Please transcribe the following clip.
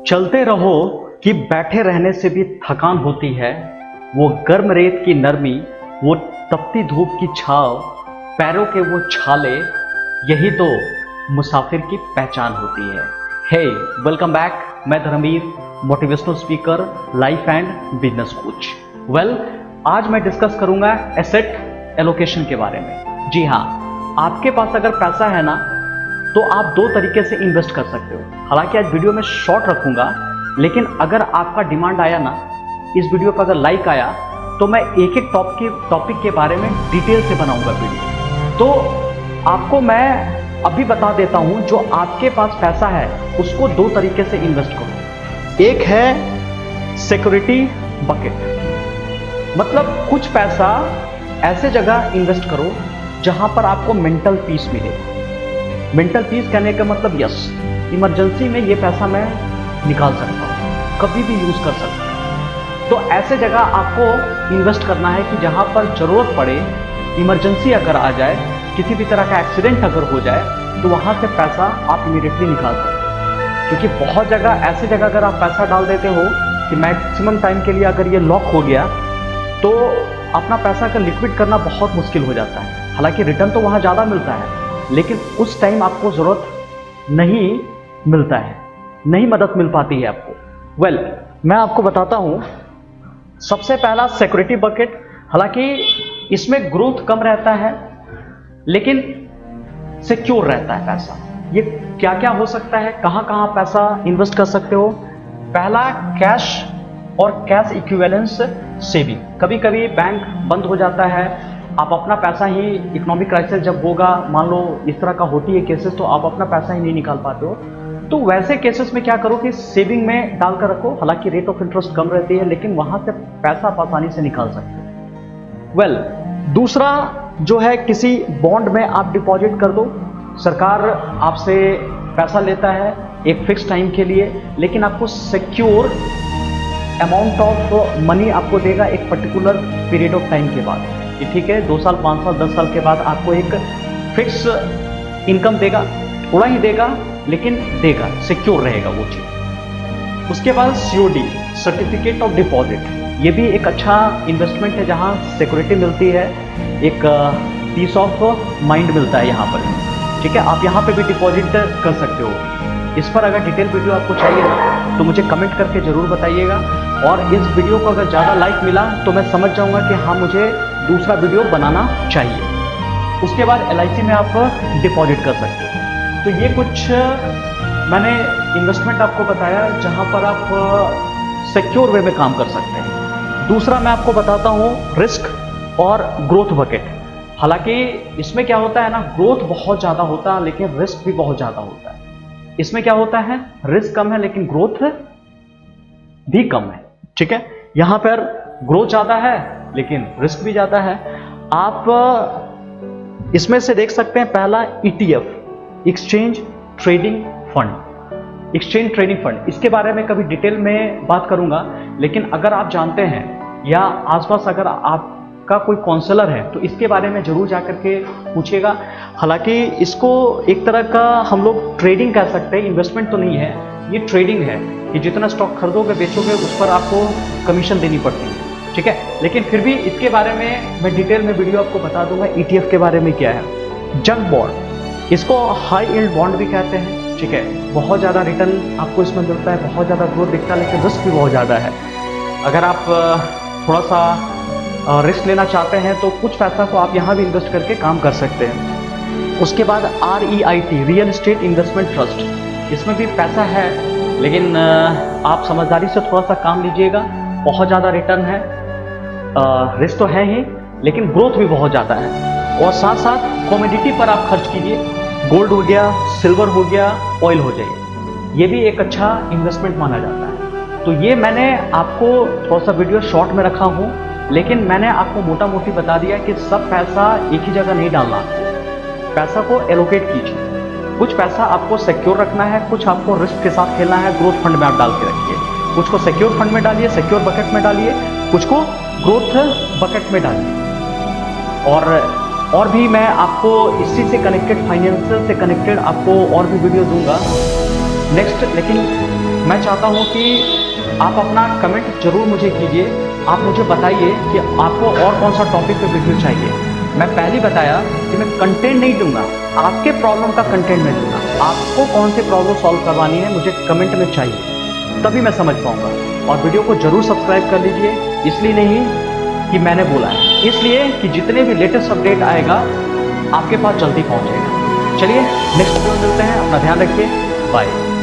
चलते रहो कि बैठे रहने से भी थकान होती है। वो गर्म रेत की नरमी, वो तपती धूप की छाव, पैरों के वो छाले, यही तो मुसाफिर की पहचान होती है। हे वेलकम बैक, मैं Dharmveer, motivational speaker, life and business coach. आज मैं डिस्कस करूंगा एसेट एलोकेशन के बारे में। जी हाँ, आपके पास अगर पैसा है ना तो आप दो तरीके से इन्वेस्ट कर सकते हो। हालांकि आज वीडियो में शॉर्ट रखूंगा, लेकिन अगर आपका डिमांड आया ना, इस वीडियो पर अगर लाइक आया तो मैं एक एक टॉपिक के बारे में डिटेल से बनाऊंगा वीडियो। तो आपको मैं अभी बता देता हूं, जो आपके पास पैसा है उसको दो तरीके से इन्वेस्ट करो। एक है सिक्योरिटी बकेट, मतलब कुछ पैसा ऐसे जगह इन्वेस्ट करो जहां पर आपको मेंटल पीस मिले। मेंटल पीस कहने का मतलब यस, इमरजेंसी में ये पैसा मैं निकाल सकता हूँ, कभी भी यूज कर सकता हूँ। तो ऐसे जगह आपको इन्वेस्ट करना है कि जहां पर जरूरत पड़े, इमरजेंसी अगर आ जाए, किसी भी तरह का एक्सीडेंट अगर हो जाए तो वहां से पैसा आप इमीडिएटली निकाल सकते हैं। क्योंकि बहुत जगह ऐसे जगह अगर आप पैसा डाल देते हो कि मैक्सिमम टाइम के लिए अगर ये लॉक हो गया तो अपना पैसा का लिक्विड करना बहुत मुश्किल हो जाता है। हालांकि रिटर्न तो वहां ज्यादा मिलता है, लेकिन उस टाइम आपको जरूरत नहीं मिलता है, नहीं मदद मिल पाती है आपको। मैं आपको बताता हूं। सबसे पहला सिक्योरिटी बकेट। हालांकि इसमें ग्रोथ कम रहता है लेकिन सिक्योर रहता है पैसा। ये क्या क्या हो सकता है, कहां कहां पैसा इन्वेस्ट कर सकते हो। पहला, कैश और कैश इक्विवेलेंस सेविंग। कभी कभी बैंक बंद हो जाता है, आप अपना पैसा ही, इकोनॉमिक क्राइसिस जब होगा, मान लो इस तरह का होती है केसेस, तो आप अपना पैसा ही नहीं निकाल पाते हो। तो वैसे केसेस में क्या करो कि सेविंग में डालकर रखो। हालांकि रेट ऑफ इंटरेस्ट कम रहती है, लेकिन वहां से पैसा आप आसानी से निकाल सकते हो। दूसरा जो है, किसी बॉन्ड में आप डिपॉजिट कर दो। सरकार आपसे पैसा लेता है एक फिक्स टाइम के लिए, लेकिन आपको सिक्योर अमाउंट ऑफ मनी आपको देगा एक पर्टिकुलर पीरियड ऑफ टाइम के बाद। कि ठीक है, 2 साल, 5 साल, 10 साल के बाद आपको एक फिक्स इनकम देगा। थोड़ा ही देगा लेकिन देगा, सिक्योर रहेगा वो चीज। उसके बाद सीओडी, सर्टिफिकेट ऑफ डिपॉजिट। ये भी एक अच्छा इन्वेस्टमेंट है जहां सिक्योरिटी मिलती है, एक पीस ऑफ माइंड मिलता है यहाँ पर। ठीक है, आप यहाँ पे भी डिपॉजिट कर सकते हो। इस पर अगर डिटेल वीडियो आपको चाहिए ना तो मुझे कमेंट करके जरूर बताइएगा। और इस वीडियो को अगर ज़्यादा लाइक मिला तो मैं समझ जाऊंगा कि हाँ, मुझे दूसरा वीडियो बनाना चाहिए। उसके बाद LIC में आप डिपॉजिट कर सकते हो। तो ये कुछ मैंने इन्वेस्टमेंट आपको बताया जहां पर आप सिक्योर वे में काम कर सकते हैं। दूसरा मैं आपको बताता हूं रिस्क और ग्रोथ बकेट। हालांकि इसमें क्या होता है ना, ग्रोथ बहुत ज़्यादा होता है लेकिन रिस्क भी बहुत ज़्यादा होता है। इसमें क्या होता है, रिस्क कम है लेकिन ग्रोथ भी कम है। ठीक है, यहां पर ग्रोथ ज़्यादा है लेकिन रिस्क भी ज़्यादा है। आप इसमें से देख सकते हैं, पहला ETF, exchange trading fund. Exchange trading fund, इसके बारे में कभी डिटेल में बात करूंगा, लेकिन अगर आप जानते हैं या आसपास अगर आपका कोई काउंसलर है तो इसके बारे में जरूर जाकर के पूछिएगा। हालांकि इसको एक तरह का हम लोग ट्रेडिंग कह सकते हैं, इन्वेस्टमेंट तो नहीं है, ये ट्रेडिंग है कि जितना स्टॉक खरीदोगे बेचोगे उस पर आपको कमीशन देनी पड़ती है। ठीक है, लेकिन फिर भी इसके बारे में मैं डिटेल में वीडियो आपको बता दूंगा। ETF के बारे में क्या है। जंक बॉन्ड, इसको हाई यील्ड बॉन्ड भी कहते हैं। ठीक है, बहुत ज़्यादा रिटर्न आपको इसमें मिलता है, बहुत ज़्यादा ग्रोथ दिखता है, लेकिन रिस्क भी बहुत ज़्यादा है। अगर आप थोड़ा सा रिस्क लेना चाहते हैं तो कुछ पैसा को आप यहाँ भी इन्वेस्ट करके काम कर सकते हैं। उसके बाद REIT, real estate investment trust. इसमें भी पैसा है लेकिन आप समझदारी से थोड़ा सा काम लीजिएगा। बहुत ज़्यादा रिटर्न है, रिस्क तो है ही लेकिन ग्रोथ भी बहुत ज़्यादा है। और साथ साथ कमोडिटी पर आप खर्च कीजिए, गोल्ड हो गया, सिल्वर हो गया, ऑयल हो जाइए, ये भी एक अच्छा इन्वेस्टमेंट माना जाता है। तो ये मैंने आपको थोड़ा सा वीडियो शॉर्ट में रखा हूँ, लेकिन मैंने आपको मोटा मोटी बता दिया कि सब पैसा एक ही जगह नहीं डालना, पैसा को एलोकेट कीजिए। कुछ पैसा आपको सिक्योर रखना है, कुछ आपको रिस्क के साथ खेलना है, ग्रोथ फंड में आप डाल के रखिए। कुछ को सिक्योर फंड में डालिए, सिक्योर बकेट में डालिए, कुछ को ग्रोथ बकेट में डालिए। और भी मैं आपको इसी से कनेक्टेड, फाइनेंशियल से कनेक्टेड आपको और भी वीडियो दूंगा नेक्स्ट। लेकिन मैं चाहता हूँ कि आप अपना कमेंट जरूर मुझे कीजिए। आप मुझे बताइए कि आपको और कौन सा टॉपिक पे वीडियो चाहिए। मैं पहले ही बताया कि मैं कंटेंट नहीं दूंगा, आपके प्रॉब्लम का कंटेंट मैं दूंगा। आपको कौन सी प्रॉब्लम सॉल्व करवानी है मुझे कमेंट में चाहिए, तभी मैं समझ पाऊंगा। और वीडियो को जरूर सब्सक्राइब कर लीजिए, इसलिए नहीं कि मैंने बोला है, इसलिए कि जितने भी लेटेस्ट अपडेट आएगा आपके पास जल्दी पहुंचेगा। चलिए नेक्स्ट वीडियो में मिलते हैं, अपना ध्यान रखिए, बाय।